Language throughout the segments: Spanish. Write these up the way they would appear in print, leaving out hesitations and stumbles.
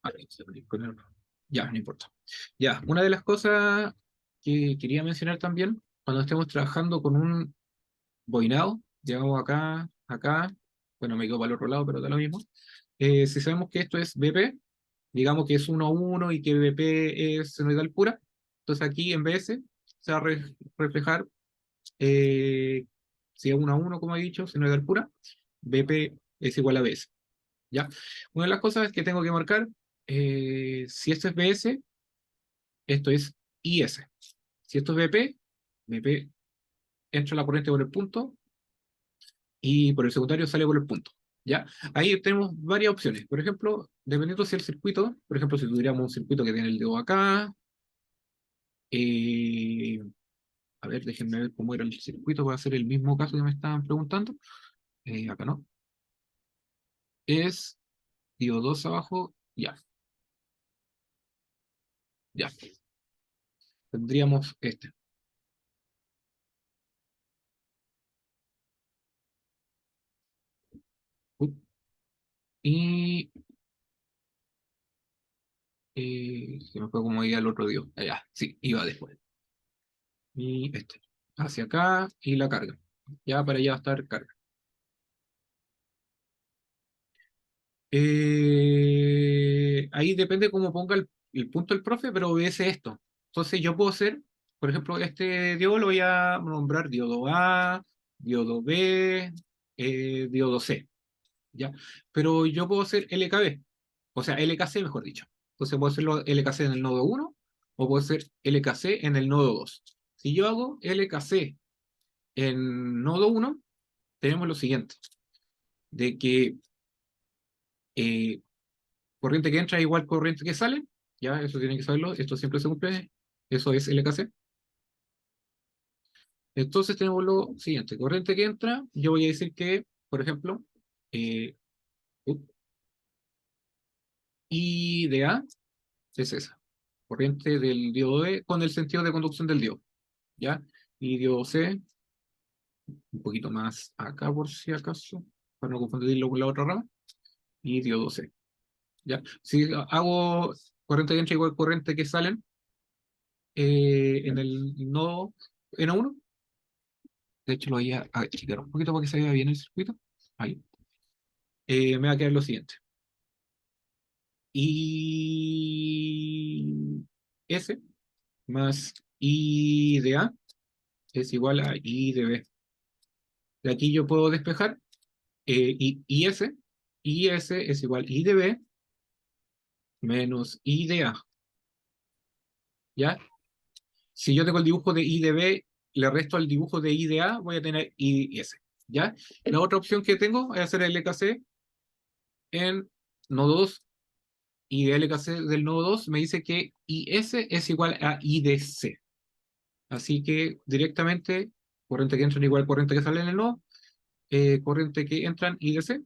Ahí se puede poner- Ya, no importa. Ya, una de las cosas que quería mencionar también, cuando estemos trabajando con un boinado, digamos acá, acá, bueno, me quedo para el otro lado, pero da lo mismo. Si sabemos que esto es BP, digamos que es 1 a 1 y que BP es senoidal pura, entonces aquí en BS se va a reflejar, eh, si es 1 a 1, como he dicho, senoidal pura, BP es igual a BS. ¿Ya? Una de las cosas que tengo que marcar, si esto es BS, esto es IS. Si esto es BP, BP entra la corriente por el punto y por el secundario sale por el punto. ¿Ya? Ahí tenemos varias opciones. Por ejemplo, dependiendo si el circuito, por ejemplo, si tuviéramos un circuito que tiene el dedo acá, eh, a ver, déjenme ver cómo era el circuito para hacer el mismo caso que me estaban preguntando. Acá no. Es diodo 2 abajo, ya, ya. Tendríamos este. Y se me fue como iba el otro día. Ya, sí, iba después. Y este. Hacia acá y la carga. Ya para allá va a estar carga. Ahí depende cómo ponga el punto el profe, pero obedece esto. Entonces yo puedo hacer, por ejemplo, este diodo lo voy a nombrar diodo A, diodo B, diodo C. ¿Ya? Pero yo puedo hacer LKB, o sea, LKC mejor dicho. Entonces puedo hacerlo LKC en el nodo uno o puedo hacer LKC en el nodo 2. Si yo hago LKC en nodo uno tenemos lo siguiente, de que eh, corriente que entra es igual corriente que sale, ya, eso tienen que saberlo, esto siempre se cumple, eso es LKC. Entonces tenemos lo siguiente, corriente que entra, yo voy a decir que, por ejemplo, eh, I de A es esa, corriente del diodo E con el sentido de conducción del diodo, ¿ya? Y diodo C, un poquito más acá por si acaso, para no confundirlo con la otra rama, y diodo C, ¿ya? Si hago corriente que entra igual corriente que salen en el nodo N1, de hecho lo voy a achicar un poquito para que se vea bien el circuito, ahí, me va a quedar lo siguiente. Y S más I de A es igual a I de B. De aquí yo puedo despejar y S, y S es igual I de B menos I de A, ¿ya? Si yo tengo el dibujo de I de B, le resto al dibujo de I de A, voy a tener I y S, ¿ya? La otra opción que tengo es hacer el LKC en nodo 2, y el LKC del nodo 2 me dice que IS es igual a I de C. Así que directamente, corriente que entra igual corriente que sale en el nodo, corriente que entran I de C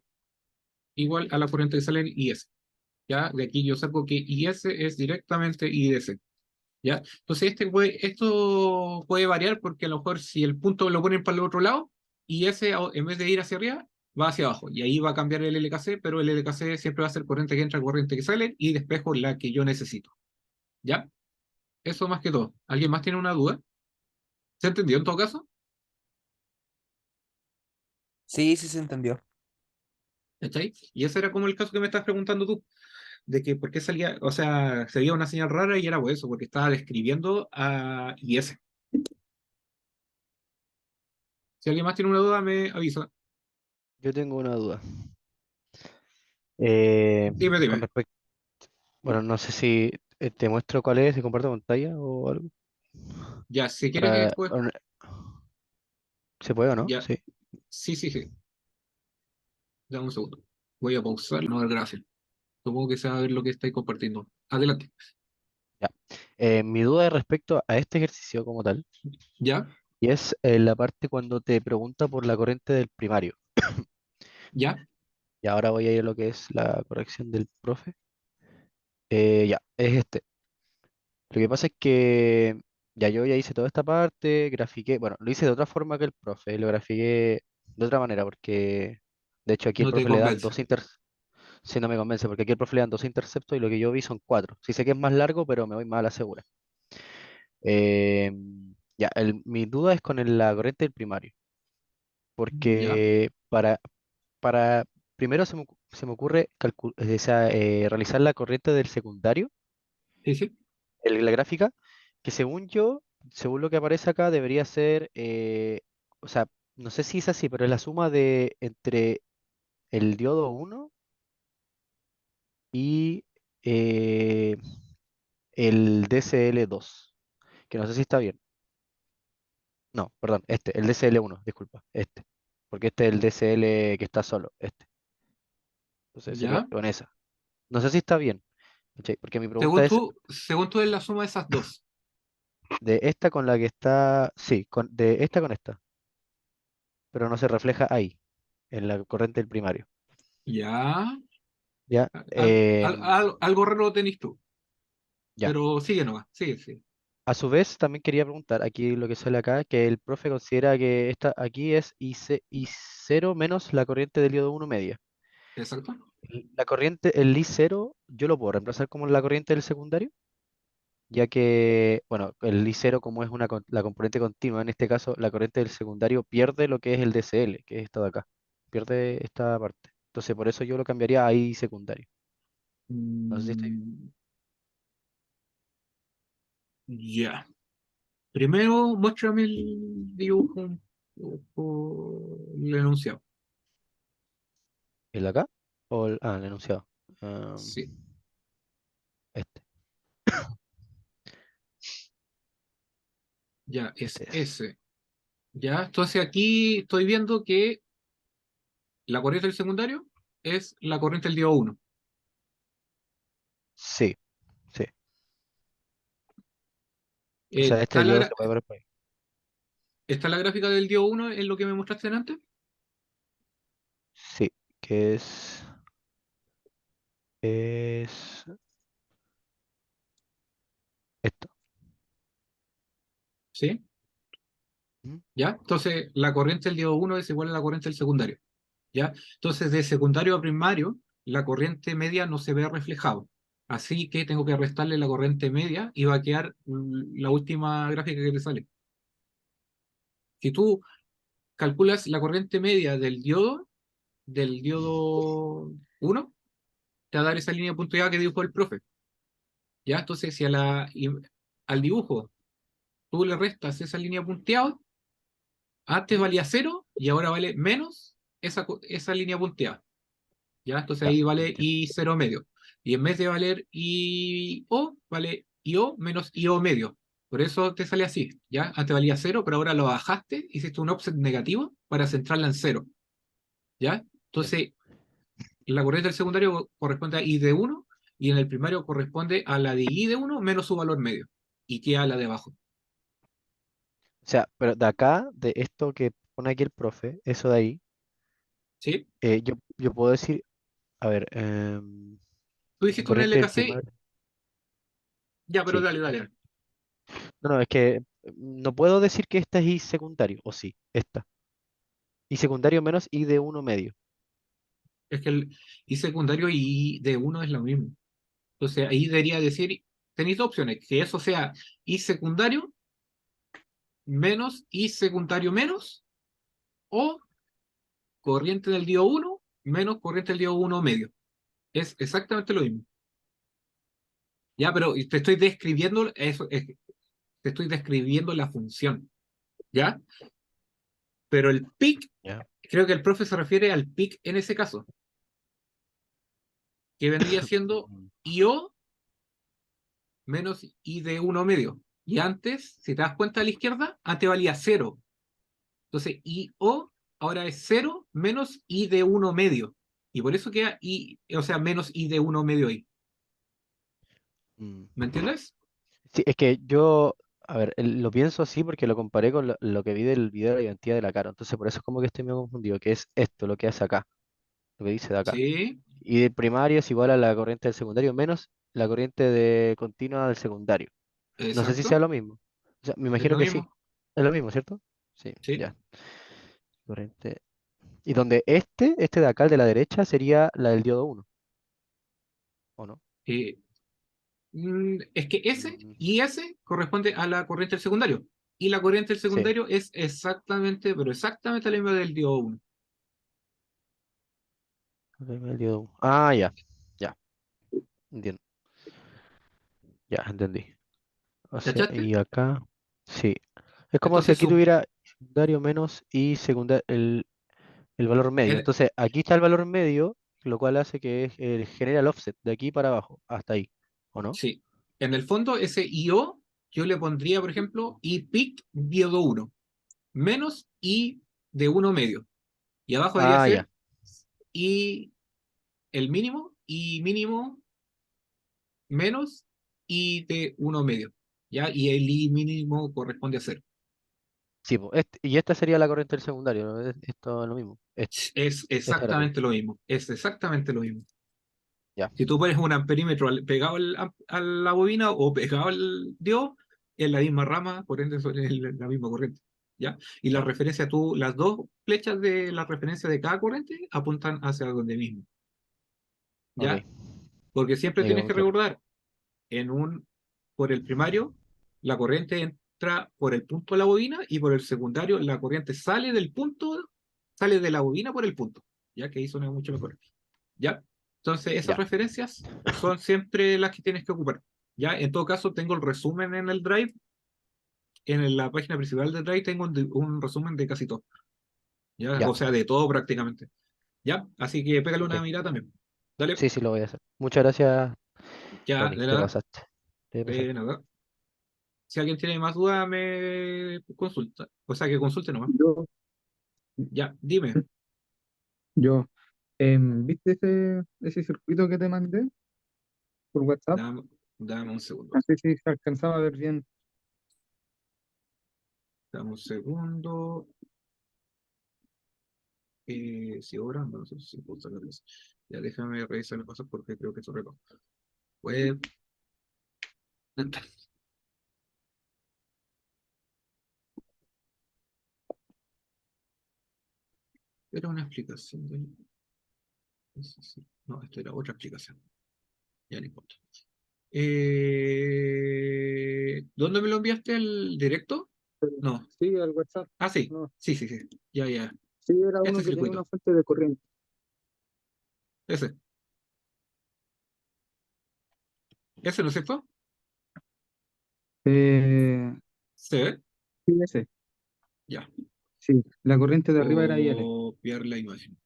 igual a la corriente que sale en IS. ¿Ya? De aquí yo saco que IS es directamente IDC. ¿Ya? Entonces esto puede variar porque a lo mejor si el punto lo ponen para el otro lado, IS en vez de ir hacia arriba, va hacia abajo. Y ahí va a cambiar el LKC, pero el LKC siempre va a ser corriente que entra, corriente que sale y despejo la que yo necesito. ¿Ya? Eso más que todo. ¿Alguien más tiene una duda? ¿Se entendió en todo caso? Sí, sí se entendió. ¿Cachai? Y ese era como el caso que me estás preguntando tú, de que por qué salía, o sea, se veía una señal rara y era por eso, porque estaba describiendo a IS. Si alguien más tiene una duda, me avisa. Yo tengo una duda. Eh, Dime, con dime. respecto, bueno, no sé si te muestro cuál es, si comparto pantalla o algo. Ya, si quieres Para, después, ¿se puede o no? ya, Sí. sí, sí, sí. Dame un segundo. Voy a pausar, no ver gráfico. Supongo que se va a ver lo que estáis compartiendo. Adelante. Ya. Mi duda es respecto a este ejercicio como tal, ¿Ya? y es la parte cuando te pregunta por la corriente del primario. ¿Ya? Y ahora voy a ir a lo que es la corrección del profe. Ya, es este. Lo que pasa es que ya yo ya hice toda esta parte, grafiqué, bueno, lo hice de otra forma que el profe, lo grafiqué de otra manera, porque de hecho aquí el No te profe le dan convence. dos inter. Sí, no me convence, porque aquí el profe le dan 2 interceptos y lo que yo vi son 4. Sí sé que es más largo, pero me voy más a la segura. Eh, ya, mi duda es con la corriente del primario, ¿Ya? porque para primero se me ocurre o sea, realizar la corriente del secundario, Sí, sí. la gráfica, que según yo, según lo que aparece acá, debería ser, o sea, no sé si es así, pero es la suma de entre el diodo uno y eh, el DCL2, que no sé si está bien. No, perdón, el DCL1, disculpa, porque este es el DCL que está solo, Entonces sería ¿Ya? con esa. No sé si está bien, ¿cachai? Porque mi pregunta es Según tú es la suma de esas dos. de esta con la que está, sí, de esta con esta, pero no se refleja ahí, en la corriente del primario. ¿Ya? ¿Ya? Algo raro tenés tú, Ya. pero sigue nomás. Sí, sí. A su vez, también quería preguntar, aquí lo que sale acá, que el profe considera que esta aquí es I0 menos la corriente del diodo 1 media. Exacto. La corriente, el I0, yo lo puedo reemplazar como la corriente del secundario, ya que, bueno, el I0 como es la componente continua, en este caso la corriente del secundario pierde lo que es el DCL, que es esta de acá, pierde esta parte. Entonces por eso yo lo cambiaría a I secundario. No sé si estoy bien. Mm, ya. Primero, muéstrame el dibujo, el enunciado. ¿El de acá? El enunciado. Sí, Este, ya, es este es. ese. Ya, entonces aquí estoy viendo que la corriente del secundario es la corriente del diodo uno. Sí, sí. O sea, Está la, diodo gra- se puede ver por ahí. está la gráfica del diodo uno en lo que me mostraste antes. Sí, que es esto. Sí, ¿Mm? ya. Entonces la corriente del diodo uno es igual a la corriente del secundario. ¿Ya? Entonces, de secundario a primario, la corriente media no se ve reflejado. Así que tengo que restarle la corriente media y va a quedar la última gráfica que te sale. Si tú calculas la corriente media del diodo uno te va a dar esa línea punteada que dibujó el profe. ¿Ya? Entonces, si al dibujo tú le restas esa línea punteada, antes ¿Mm? valía cero y ahora vale menos esa línea punteada. ¿Ya? Entonces Ya, ahí vale entiendo. I cero medio. Y en vez de valer IO, vale IO menos IO medio. Por eso te sale así, ¿ya? Antes valía cero, pero ahora lo bajaste, hiciste un offset negativo para centrarla en cero, ¿ya? Entiendo. Entonces, la corriente del secundario corresponde a I de uno y en el primario corresponde a la de I de uno menos su valor medio. Y queda la de abajo, O sea, pero de acá, de esto que pone aquí el profe, eso de ahí, ¿sí? yo puedo decir, a ver, Tú la hiciste un corriente del LKC, primario. ya, pero Sí. dale, dale. No, no, es que no puedo decir que esta es I secundario, o sí, esta. I secundario menos I de uno medio. Es que el I secundario y I de uno es lo mismo. Entonces ahí debería decir, tenéis dos opciones, que eso sea I secundario menos I secundario menos o corriente del diodo uno menos corriente del diodo uno medio. Es exactamente lo mismo. Ya, pero te estoy describiendo eso, te estoy describiendo la función, ¿ya? Pero el pic, Ya. creo que el profe se refiere al pic en ese caso, que vendría siendo Mm, IO menos I de uno medio. Y antes, si te das cuenta a la izquierda, antes valía cero. Entonces, IO ahora es cero menos I de uno medio. Y por eso queda I, o sea, menos I de uno medio I. mm. ¿Me entiendes? Sí, es que yo, a ver, lo pienso así porque lo comparé con lo que vi del video de la identidad de la cara. Entonces, por eso es como que estoy medio confundido, que es esto, lo que hace acá, lo que dice de acá. Sí, Y del primario es igual a la corriente del secundario menos la corriente de continua del secundario. No sé si sea exacto. lo mismo. O sea, me Es imagino lo que sí. mismo. Es lo mismo, ¿cierto? Sí, Sí, ya. Corriente. Y donde este de acá, el de la derecha, sería la del diodo uno. ¿o no? Eh, es que S Mm, y S corresponde a la corriente del secundario. Y la corriente del sí, secundario es exactamente, pero exactamente la misma del diodo 1. ok, ah, ya, ya, entiendo, ya, entendí. O sea, ¿Cachaste? y acá, sí. Es como si Entonces, aquí tuviera secundario menos y secundario, el valor medio. en- Entonces, aquí está el valor medio, lo cual hace que genera el offset de aquí para abajo, hasta ahí, ¿o no? sí, en el fondo ese IO yo le pondría, por ejemplo, I peak diodo 1 menos I de 1 medio. Y abajo debería Ah, ya, ser I el mínimo, I mínimo menos I de 1 medio. ¿Ya? Y el I mínimo corresponde a cero. sí, po, y esta sería la corriente del secundario, ¿no? Esto es lo mismo, Es esta gráfica, exactamente lo mismo. Es exactamente lo mismo. ya, Si tú pones un amperímetro pegado a la bobina o pegado al dios, es la misma rama, por ende son la misma corriente. ¿Ya? Y la ya, referencia, las dos flechas de la referencia de cada corriente apuntan hacia donde mismo. ok, ¿Ya? Porque siempre me quedó tienes muy que claro. recordar, por el primario, la corriente entra por el punto de la bobina y por el secundario, la corriente sale del punto, sale de la bobina por el punto. ¿Ya? Que ahí suena mucho mejor. ¿Ya? Entonces, esas Ya, referencias son siempre las que tienes que ocupar. ¿Ya? En todo caso, tengo el resumen en el Drive. La página principal del Drive tengo un resumen de casi todo. ¿Ya? ya, O sea, de todo prácticamente. ¿Ya? Así que pégale ok. una mirada también. Dale. Sí, sí, lo voy a hacer. Muchas gracias, Ya, Tony, de te nada. pasaste, te De pasaste. nada. Si alguien tiene más dudas, me consulta. O sea, que consulte nomás. Yo, Ya, dime. yo, ¿viste ese circuito que te mandé por WhatsApp? Dame, dame un segundo. No sé si se alcanzaba a ver bien. Dame un segundo. Si ahora, no sé si puedo sacar eso. Ya déjame revisar las cosas porque creo que eso reto. Pues, era una explicación de... No, esto era otra explicación. Ya no importa. ¿Dónde me lo enviaste? ¿El directo? No. Sí, al WhatsApp. Ah, sí. No, Sí, sí, sí. Ya, ya. sí, era Este uno que tenía una circuito. fuente de corriente. Ese. ¿Ese no es cierto? Eh, Se ve. sí, ese. Ya. Sí, la corriente de arriba era IL. Copiar la imagen.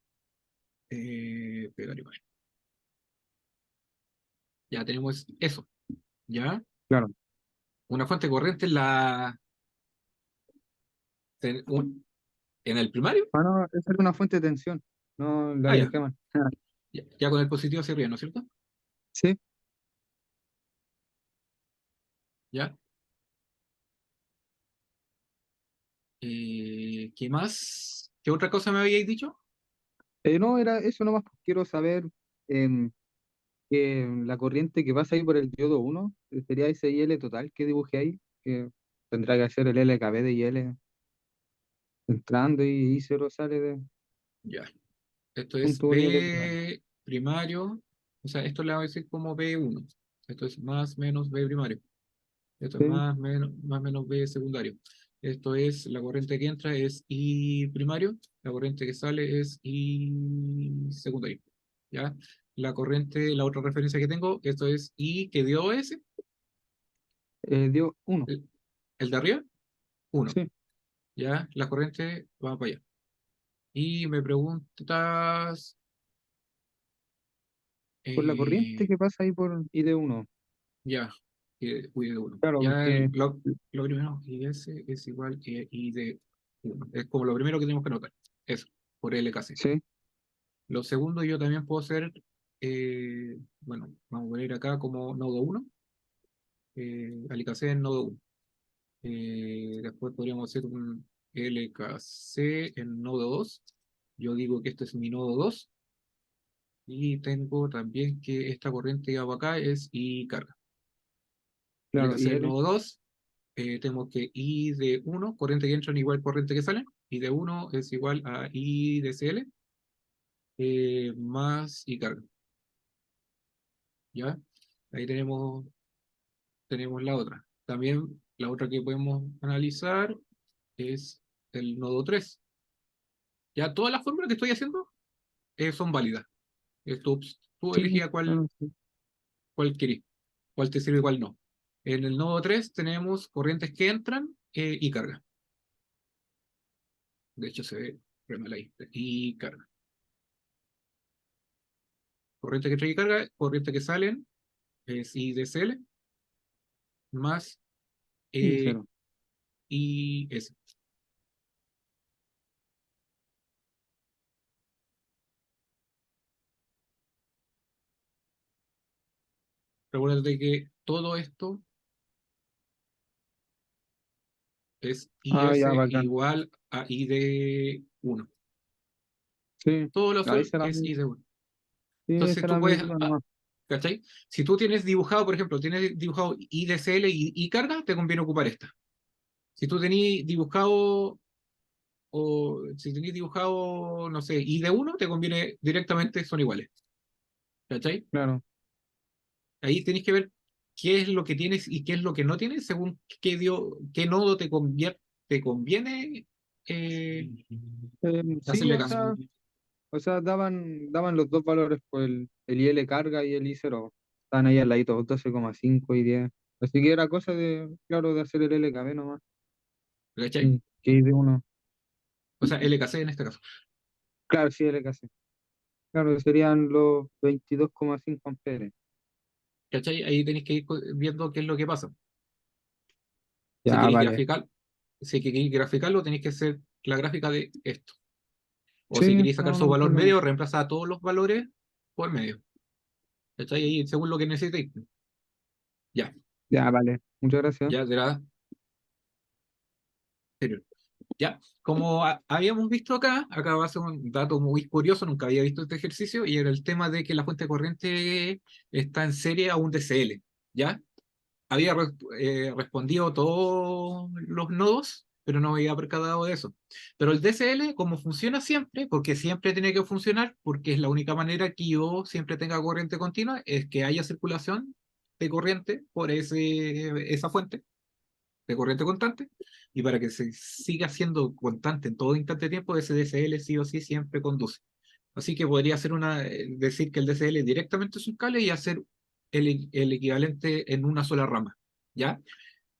Pegar imagen. Ya tenemos eso. ¿Ya? Claro. Una fuente corriente en, en el primario. Ah, no, esa era una fuente de tensión, no la Ah, que ya. queman. Ya con el positivo hacia arriba, ¿no es cierto? Sí, Ya. ¿Qué más? ¿Qué otra cosa me habíais dicho? no, era eso nomás. Quiero saber em, que la corriente que pasa ahí por el diodo 1 sería ese IL total que dibujé ahí, que tendrá que hacer el LKB de IL entrando y I0 sale de Ya. Esto es punto IL primario. B primario. O sea, esto le voy a decir como B1. Esto es más menos B primario. Esto es Sí, más menos B secundario. Esto es la corriente que entra es I primario. La corriente que sale es I secundario. ¿Ya? La otra referencia que tengo, esto es I que dio S. dio 1. El, el de arriba, 1. Sí, ¿Ya? La corriente va para allá. Y me preguntas, por la corriente eh, que pasa ahí por ID1. ya, I de 1. Claro, Ya porque lo primero, I S es igual que I de 1. Es como lo primero que tenemos que notar. Eso, por LKC. sí, Lo segundo, yo también puedo hacer, bueno, vamos a poner acá como nodo 1, LKC en nodo 1. Después podríamos hacer un LKC en nodo 2. Yo digo que este es mi nodo 2. Y tengo también que esta corriente que hago acá es I carga. claro, LKC y en L, nodo 2. Tengo que I de 1, corriente que entra igual corriente que sale. I de 1 es igual a I de CL más I carga. ¿ya? Ahí tenemos la otra. También la otra que podemos analizar es el nodo 3. Ya todas las fórmulas que estoy haciendo son válidas. Tú Sí, elegías bueno, sí. cuál querés, cuál te sirve y cuál no. En el nodo 3 tenemos corrientes que entran y carga. De hecho, se ve re mal ahí. Y carga. Corriente que entra y carga, corriente que salen es IDCL más Sí, eh, cero. IS. Recuerda que todo esto es Ah, IS ya, bacán. igual a ID1. Sí, Todo lo ahí azul será es mi, ID1. sí, esa Entonces tú era mi puedes, duda nomás. ¿cachai? Si tú tienes dibujado, por ejemplo, tienes dibujado IDCL y carga, te conviene ocupar esta. Si tú tenés dibujado, o si tenés dibujado, no sé, ID1, te conviene directamente, son iguales. ¿Cachai? Claro. Ahí tenés que ver qué es lo que tienes y qué es lo que no tienes, según qué nodo te conviene Sí, hacerle caso. o sea, daban los dos valores, pues el IL carga y el I0. Estaban ahí al ladito, 12,5 y 10. Así que era cosa de, claro, de hacer el LKB nomás. ¿Cachai? Sí, que hay de uno. O sea, LKC en este caso. Claro, sí, LKC. Claro, serían los 22,5 amperes. ¿Cachai? Ahí tenéis que ir viendo qué es lo que pasa. Si Ya, queréis vale. graficar, si queréis graficarlo, tenéis que hacer la gráfica de esto. O si Sí, queréis sacar no, su no hay valor problema. medio, reemplaza a todos los valores por medio. ¿Cachai? Ahí según lo que necesitéis. Ya, Ya, vale. Muchas gracias. ya, de nada. Serio. Ya, como habíamos visto acá va a ser un dato muy curioso, nunca había visto este ejercicio, y era el tema de que la fuente de corriente está en serie a un DCL. ¿Ya? Había respondido todos los nodos, pero no me había percatado de eso. Pero el DCL, como funciona siempre, porque siempre tiene que funcionar, porque es la única manera que yo siempre tenga corriente continua, es que haya circulación de corriente por esa fuente de corriente constante, y para que se siga siendo constante en todo instante de tiempo, ese DCL sí o sí siempre conduce. Así que podría ser decir que el DCL directamente es un cable y hacer el equivalente en una sola rama, ¿ya?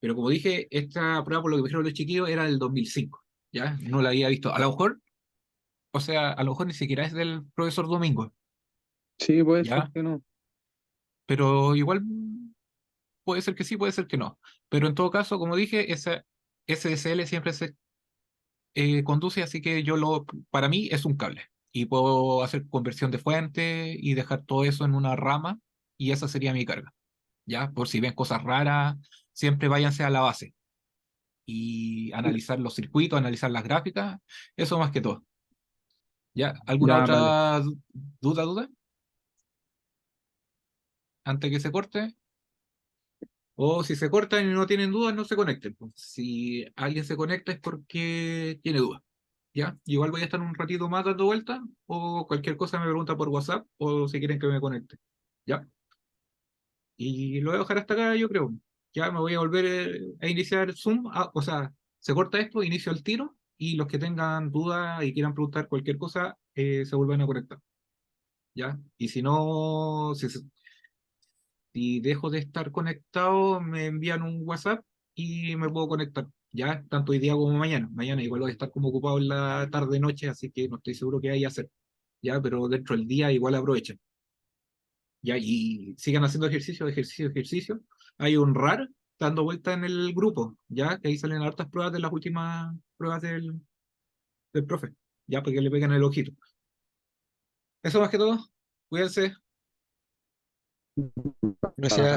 Pero como dije, esta prueba, por lo que me dijeron los chiquillos, era del 2005, ¿ya? No la había visto. A lo mejor, o sea, a lo mejor ni siquiera es del profesor Domingo, Sí, puede ser ¿ya? que no. Pero igual puede ser que sí, puede ser que no. Pero en todo caso, como dije, ese DCL siempre se conduce, así que para mí es un cable. Y puedo hacer conversión de fuente y dejar todo eso en una rama, y esa sería mi carga. ¿Ya? Por si ven cosas raras, siempre váyanse a la base y analizar los circuitos, analizar las gráficas, eso más que todo. ¿Ya? ¿Alguna Ya, vale. otra duda? Antes que se corte. O si se cortan y no tienen dudas, no se conecten, pues. Si alguien se conecta es porque tiene dudas. ¿Ya? Igual voy a estar un ratito más dando vuelta, o cualquier cosa me pregunta por WhatsApp, o si quieren que me conecte. ¿Ya? Y lo voy a dejar hasta acá, yo creo. Ya me voy a volver a iniciar Zoom. O sea, se corta esto, inicio el tiro, y los que tengan dudas y quieran preguntar cualquier cosa, se vuelven a conectar. ¿Ya? Y si no, si dejo de estar conectado, me envían un WhatsApp y me puedo conectar. Ya, tanto hoy día como mañana. Mañana igual voy a estar como ocupado en la tarde-noche, así que no estoy seguro qué hay a hacer. Ya, pero dentro del día igual aprovechen. Ya, y sigan haciendo ejercicio, ejercicio, ejercicio. Hay un RAR dando vuelta en el grupo, ya, que ahí salen hartas pruebas de las últimas pruebas del profe, ya, para que le peguen el ojito. Eso más que todo, cuídense. Gracias.